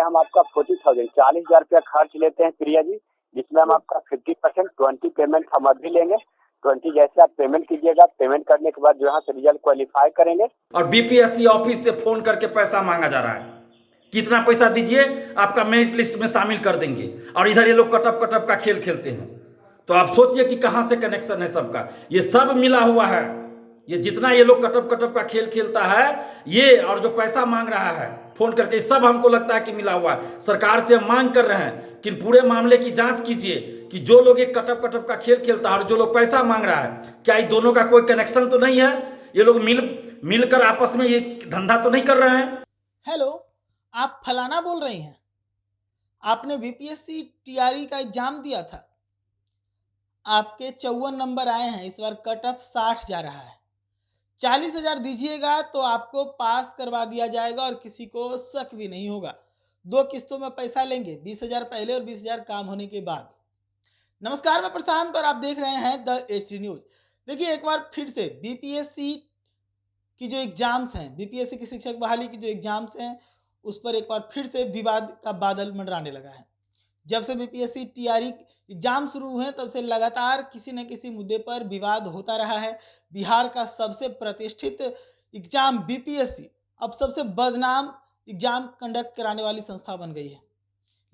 हम आपका 40,000 रुपया खर्च लेते हैं प्रिया जी, जिसमें हम आपका 50% 20 पेमेंट हम अभी लेंगे। 20 जैसे आप पेमेंट कीजिएगा, पेमेंट करने के बाद जो यहाँ से रिजल्ट क्वालिफाई करेंगे। और बीपीएससी ऑफिस से फोन करके पैसा मांगा जा रहा है, कितना पैसा दीजिए आपका मेरिट लिस्ट में शामिल कर देंगे, और इधर ये लोग कटअप कटअप का खेल खेलते हैं। तो आप सोचिए कि कहां से कनेक्शन है सबका, ये सब मिला हुआ है। ये जितना ये लोग कटअप कटअप का खेल खेलता है ये, और जो पैसा मांग रहा है फोन करके, सब हमको लगता है कि मिला हुआ है। सरकार से हम मांग कर रहे हैं कि पूरे मामले की जांच कीजिए कि जो लोग एक कटअप कटअप का खेल खेलता है और जो लोग पैसा मांग रहा है, क्या इन दोनों का कोई कनेक्शन तो नहीं है? ये लोग मिलकर आपस में ये धंधा तो नहीं कर रहे हैं? हेलो, आप फलाना बोल रही हैं? आपने बीपीएससी टीआरई का एग्जाम दिया था, आपके 54 नंबर आए हैं, इस बार कट ऑफ 60 जा रहा है। 40,000 दीजिएगा तो आपको पास करवा दिया जाएगा और किसी को शक भी नहीं होगा। 2 किस्तों में पैसा लेंगे, 20,000 पहले और 20,000 काम होने के बाद। नमस्कार, मैं प्रशांत और आप देख रहे हैं द एचडी न्यूज। देखिए, एक बार फिर से बीपीएससी की जो एग्जाम्स हैं, बीपीएससी की शिक्षक बहाली की जो एग्जाम्स हैं, उस पर एक बार फिर से विवाद का बादल मंडराने लगा है। जब से बीपीएससी टीआरई एग्जाम शुरू हुए तब से लगातार किसी न किसी मुद्दे पर विवाद होता रहा है। बिहार का सबसे प्रतिष्ठित एग्जाम बीपीएससी अब सबसे बदनाम एग्जाम कंडक्ट कराने वाली संस्था बन गई है।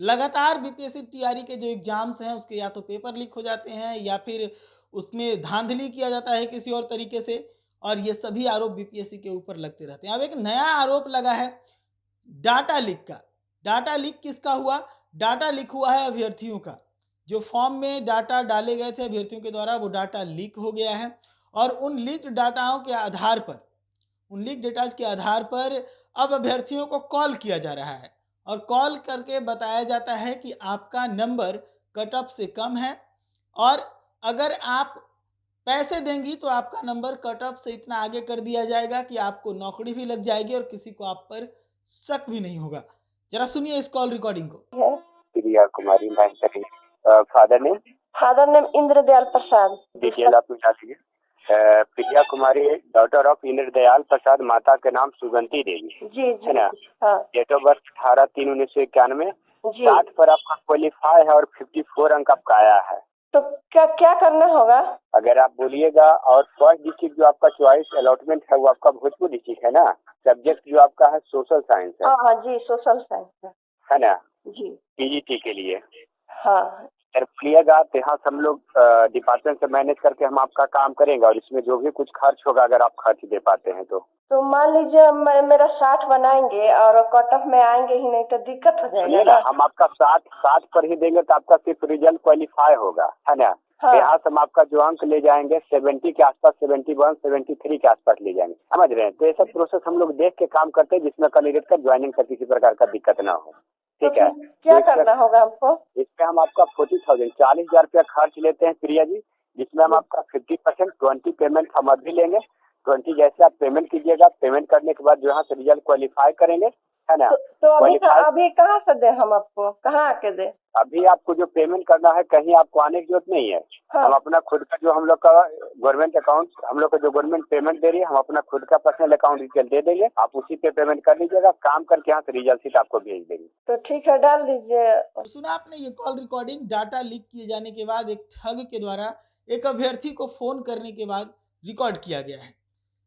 लगातार बीपीएससी टीआरई के जो एग्जाम्स हैं उसके या तो पेपर लीक हो जाते हैं या फिर उसमें धांधली किया जाता है किसी और तरीके से, और ये सभी आरोप बीपीएससी के ऊपर लगते रहते हैं। अब एक नया आरोप लगा है डाटा लीक का। डाटा लीक किसका हुआ? डाटा लीक हुआ है अभ्यर्थियों का। जो फॉर्म में डाटा डाले गए थे अभ्यर्थियों के द्वारा, वो डाटा लीक हो गया है और उन लीक डाटाओं के आधार पर, उन लीक डेटाज के आधार पर अब अभ्यर्थियों को कॉल किया जा रहा है और कॉल करके बताया जाता है कि आपका नंबर कट ऑफ से कम है और अगर आप पैसे देंगी तो आपका नंबर कट ऑफ से इतना आगे कर दिया जाएगा कि आपको नौकरी भी लग जाएगी और किसी को आप पर शक भी नहीं होगा। जरा सुनिए इस कॉल रिकॉर्डिंग को। प्रिया कुमारी फादर नेम इंद्रदयाल प्रसाद। डिटेल आप बता दीजिए। प्रिया कुमारी डॉटर ऑफ इंद्रदयाल प्रसाद, माता के नाम सुगंती देवी, जी है ना? हाँ डेट ऑफ बर्थ 18/3/1991। जी। 60 पर आपका क्वालिफाई है और 54 अंक आपका आया है। तो क्या क्या करना होगा? अगर आप बोलिएगा, और फर्स्ट डिस्ट्रिक्ट जो आपका चॉइस अलॉटमेंट है वो आपका भोजपुर डिस्ट्रिक्ट है ना। सब्जेक्ट जो आपका है सोशल साइंस है। हाँ जी, सोशल साइंस है ना जी। पीजीटी के लिए। हाँ, अगर बोलिएगा तो यहाँ से हम लोग डिपार्टमेंट से मैनेज करके हम आपका काम करेंगे और इसमें जो भी कुछ खर्च होगा अगर आप खर्च दे पाते हैं तो मान लीजिए मेरा 60 बनाएंगे और कट ऑफ में आएंगे ही नहीं तो दिक्कत हो जाएगा ना। हम आपका 60 पर ही देंगे तो आपका सिर्फ रिजल्ट क्वालिफाई होगा, है ना। हाँ। यहाँ से हम आपका जो अंक ले जाएंगे 70 के आसपास, 71, 73 के आसपास ले जाएंगे, समझ रहे हैं। तो ये सब प्रोसेस हम लोग देख के काम करते हैं जिसमें कैंडिडेट का ज्वाइनिंग का किसी प्रकार का दिक्कत ना हो। ठीक है। क्या करना होगा हमको? इसमें हम आपका 40,000 रुपया खर्च लेते हैं प्रिया जी, जिसमें हम आपका 50% 20 पेमेंट हम अभी लेंगे। 20 जैसे आप पेमेंट कीजिएगा, पेमेंट करने के बाद जो यहाँ से रिजल्ट क्वालिफाई करेंगे, है ना। तो अभी कहाँ से दे, हम आपको कहाँ आके दे? अभी आपको जो पेमेंट करना है कहीं आपको आने की जरूरत नहीं है। हाँ। हम अपना खुद का जो हम लोग का गवर्नमेंट अकाउंट, हम लोग को जो गवर्नमेंट पेमेंट दे रही है, हम अपना खुद का पर्सनल अकाउंट डिटेल दे देंगे, आप उसी पे पेमेंट कर लीजिएगा, काम करके यहाँ से रिजल्ट शीट आपको भेज देंगे। तो ठीक है, डाल दीजिए। सुना आपने ये कॉल रिकॉर्डिंग। डाटा लीक किए जाने के बाद एक ठग के द्वारा एक अभ्यर्थी को फोन करने के बाद रिकॉर्ड किया गया है।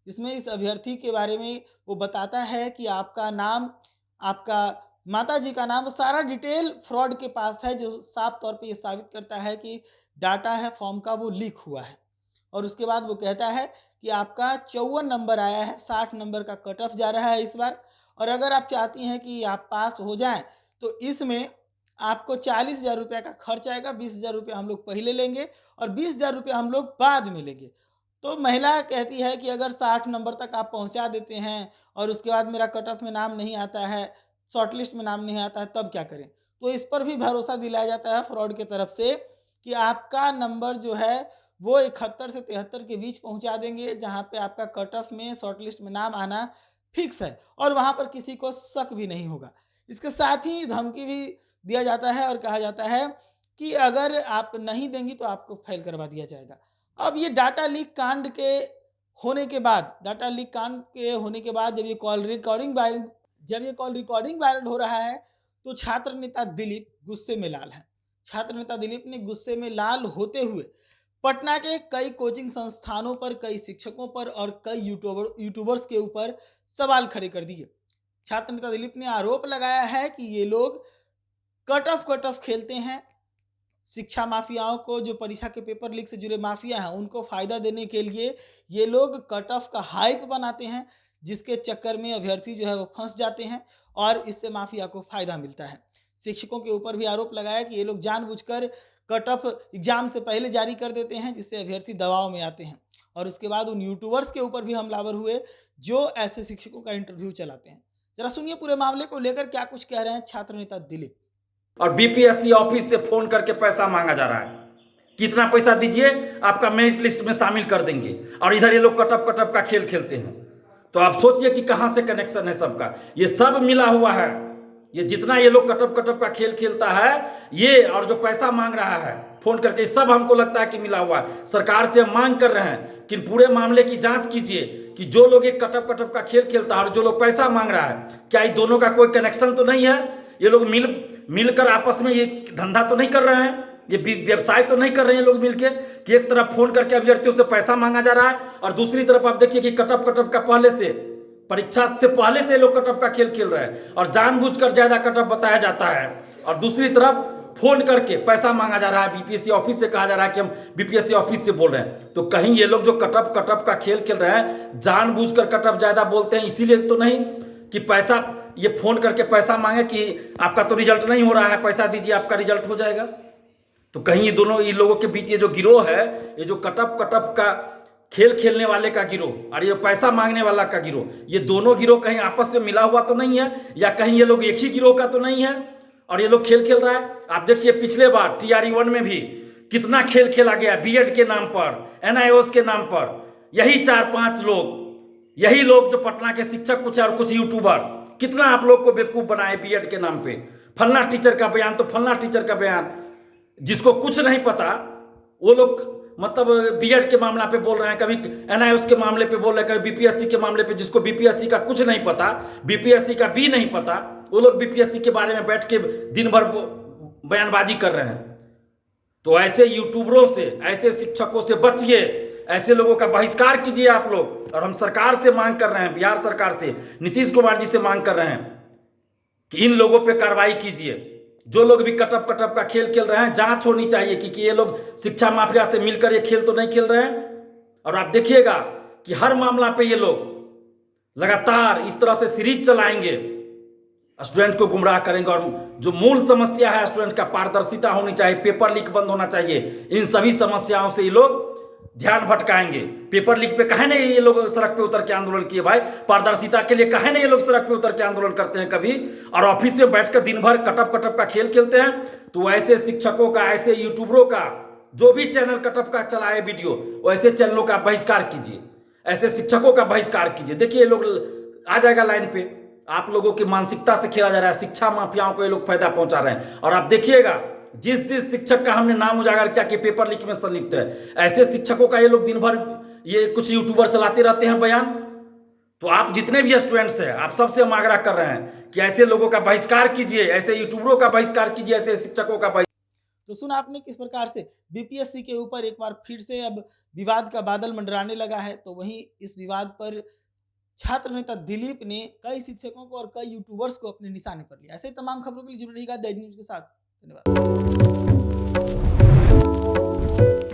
इसमें इस अभ्यर्थी के बारे में वो बताता है कि आपका नाम, आपका माताजी का नाम, सारा डिटेल फ्रॉड के पास है, जो साफ तौर पे ये साबित करता है कि डाटा है फॉर्म का वो लीक हुआ है। और उसके बाद वो कहता है कि आपका 54 नंबर आया है, 60 नंबर का कट ऑफ जा रहा है इस बार, और अगर आप चाहती हैं कि आप पास हो जाएं तो इसमें आपको 40,000 रुपये का खर्च आएगा। 20,000 रुपये हम लोग पहले लेंगे और 20,000 रुपये हम लोग बाद में लेंगे। तो महिला कहती है कि अगर 60 नंबर तक आप पहुंचा देते हैं और उसके बाद मेरा कट ऑफ में नाम नहीं आता है, शॉर्ट लिस्ट में नाम नहीं आता है, तब क्या करें? तो इस पर भी भरोसा दिलाया जाता है फ्रॉड की तरफ से कि आपका नंबर जो है वो 71 से 73 के बीच पहुंचा देंगे, जहां पे आपका कट ऑफ में, शॉर्ट लिस्ट में नाम आना फिक्स है और वहां पर किसी को शक भी नहीं होगा। इसके साथ ही धमकी भी दिया जाता है और कहा जाता है कि अगर आप नहीं देंगी तो आपको फेल करवा दिया जाएगा। अब ये डाटा लीक कांड के होने के बाद, जब ये कॉल रिकॉर्डिंग वायरल हो रहा है तो छात्र नेता दिलीप गुस्से में लाल हैं। छात्र नेता दिलीप ने गुस्से में लाल होते हुए पटना के कई कोचिंग संस्थानों पर, कई शिक्षकों पर और कई यूट्यूबर्स के ऊपर सवाल खड़े कर दिए। छात्र नेता दिलीप ने आरोप लगाया है कि ये लोग कट ऑफ खेलते हैं। शिक्षा माफियाओं को, जो परीक्षा के पेपर लीक से जुड़े माफिया हैं, उनको फायदा देने के लिए ये लोग कट ऑफ का हाइप बनाते हैं, जिसके चक्कर में अभ्यर्थी जो है वो फंस जाते हैं और इससे माफिया को फायदा मिलता है। शिक्षकों के ऊपर भी आरोप लगाया कि ये लोग जानबूझकर कट ऑफ एग्जाम से पहले जारी कर देते हैं, जिससे अभ्यर्थी दबाव में आते हैं। और उसके बाद उन यूट्यूबर्स के ऊपर भी हमलावर हुए जो ऐसे शिक्षकों का इंटरव्यू चलाते हैं। जरा सुनिए पूरे मामले को लेकर क्या कुछ कह रहे हैं छात्र नेता दिलीप। और बीपीएससी ऑफिस से फोन करके पैसा मांगा जा रहा है। कितना पैसा दीजिए, आपका मेरिट लिस्ट में शामिल कर देंगे। और इधर ये लोग कटअप का खेल खेलते हैं। तो आप सोचिए कि कहां से कनेक्शन है सबका। ये सब मिला हुआ है। ये जितना ये लोग कटअप का खेल खेलता है, ये और जो पैसा मांग रहा है फोन करके, सब हमको लगता है कि मिला हुआ है। सरकार से हम मांग कर रहे हैं कि पूरे मामले की जांच कीजिए कि जो लोग एक कटअप का खेल खेलता है और जो लोग पैसा मांग रहा है, क्या इन दोनों का कोई कनेक्शन तो नहीं है? ये लोग मिलकर आपस में ये धंधा तो नहीं कर रहे हैं, ये व्यवसाय तो नहीं कर रहे हैं लोग मिलके, कि एक तरफ फोन करके अभ्यर्थियों से पैसा मांगा जा रहा है और दूसरी तरफ आप देखिए कि कटअप का पहले से, परीक्षा से पहले से लोग कटअप का खेल खेल रहे हैं और जानबूझकर ज्यादा कटअप बताया जाता है। और दूसरी तरफ फोन करके पैसा मांगा जा रहा है। बीपीएससी ऑफिस से कहा जा रहा है कि हम बीपीएससी ऑफिस से बोल रहे हैं। तो कहीं ये लोग जो कटअप का खेल खेल रहे हैं, जानबूझकर कटअप ज्यादा बोलते हैं, इसीलिए तो नहीं कि पैसा, ये फोन करके पैसा मांगे कि आपका तो रिजल्ट नहीं हो रहा है, पैसा दीजिए आपका रिजल्ट हो जाएगा। तो कहीं ये दोनों, इन लोगों के बीच ये जो गिरोह है, ये जो कटअप का खेल खेलने वाले का गिरोह और ये पैसा मांगने वाला का गिरोह, ये दोनों गिरोह कहीं आपस में मिला हुआ तो नहीं है, या कहीं ये लोग एक ही गिरोह का तो नहीं है और ये लोग खेल खेल रहा है। आप देखिए पिछले बार TRE-1 में भी कितना खेल खेला गया, बीएड के नाम पर, NIOS के नाम पर। यही 4-5 लोग, यही लोग जो पटना के शिक्षक कुछ और कुछ यूट्यूबर, कितना आप लोग को बेवकूफ बनाए बीएड के नाम पे। फलना टीचर का बयान तो फलना टीचर का बयान, जिसको कुछ नहीं पता वो लोग मतलब बीएड के मामला पे बोल रहे हैं, कभी NIOS के मामले पे बोल रहे हैं, कभी बीपीएससी के मामले पे। जिसको बीपीएससी का कुछ नहीं पता, बीपीएससी का भी नहीं पता, वो लोग बीपीएससी के बारे में बैठ के दिन भर बयानबाजी कर रहे हैं। तो ऐसे यूट्यूबरों से, ऐसे शिक्षकों से बचिए, ऐसे लोगों का बहिष्कार कीजिए आप लोग। और हम सरकार से मांग कर रहे हैं, बिहार सरकार से, नीतीश कुमार जी से मांग कर रहे हैं कि इन लोगों पे कार्रवाई कीजिए। जो लोग भी कटअप का खेल खेल रहे हैं, जांच होनी चाहिए कि ये लोग शिक्षा माफिया से मिलकर ये खेल तो नहीं खेल रहे हैं। और आप देखिएगा कि हर मामला पे ये लोग लगातार इस तरह से सीरीज चलाएंगे, स्टूडेंट को गुमराह करेंगे। और जो मूल समस्या है स्टूडेंट का, पारदर्शिता होनी चाहिए, पेपर लीक बंद होना चाहिए, इन सभी समस्याओं से ये लोग ध्यान भटकाएंगे। पेपर लीक पे काहे नहीं ये लोग सड़क पे उतर के आंदोलन किए भाई? पारदर्शिता के लिए काहे नहीं ये लोग सड़क पे उतर के आंदोलन करते हैं कभी? और ऑफिस में बैठकर दिन भर कटअप का खेल खेलते हैं। तो ऐसे शिक्षकों का, ऐसे यूट्यूबरों का, जो भी चैनल कटअप का चलाए वीडियो, वैसे चैनलों का बहिष्कार कीजिए, ऐसे शिक्षकों का बहिष्कार कीजिए। देखिए ये लोग आ जाएगा लाइन पे। आप लोगों की मानसिकता से खेला जा रहा है, शिक्षा माफियाओं को ये लोग फायदा पहुंचा रहे हैं। और आप देखिएगा जिस शिक्षक का हमने नाम उजागर किया कि पेपर लीक में संलिप्त है, ऐसे शिक्षकों का ये लोग दिन भर ये कुछ यूट्यूबर चलाते रहते हैं बयान। तो आप जितने भी स्टूडेंट्स हैं, आप सबसे हम आग्रह कर रहे हैं कि ऐसे लोगों का बहिष्कार कीजिए, ऐसे यूट्यूबरों का बहिष्कार कीजिए, ऐसे शिक्षकों का बहिष्कार। तो सुना आपने किस प्रकार से बीपीएससी के ऊपर एक बार फिर से अब विवाद का बादल मंडराने लगा है। तो वहीं इस विवाद पर छात्र नेता दिलीप ने कई शिक्षकों को और कई यूट्यूबर्स को अपने निशाने पर लिया। ऐसे तमाम खबरों के लिए जुड़े रहिएगा दैनिक न्यूज के साथ। धन्यवाद।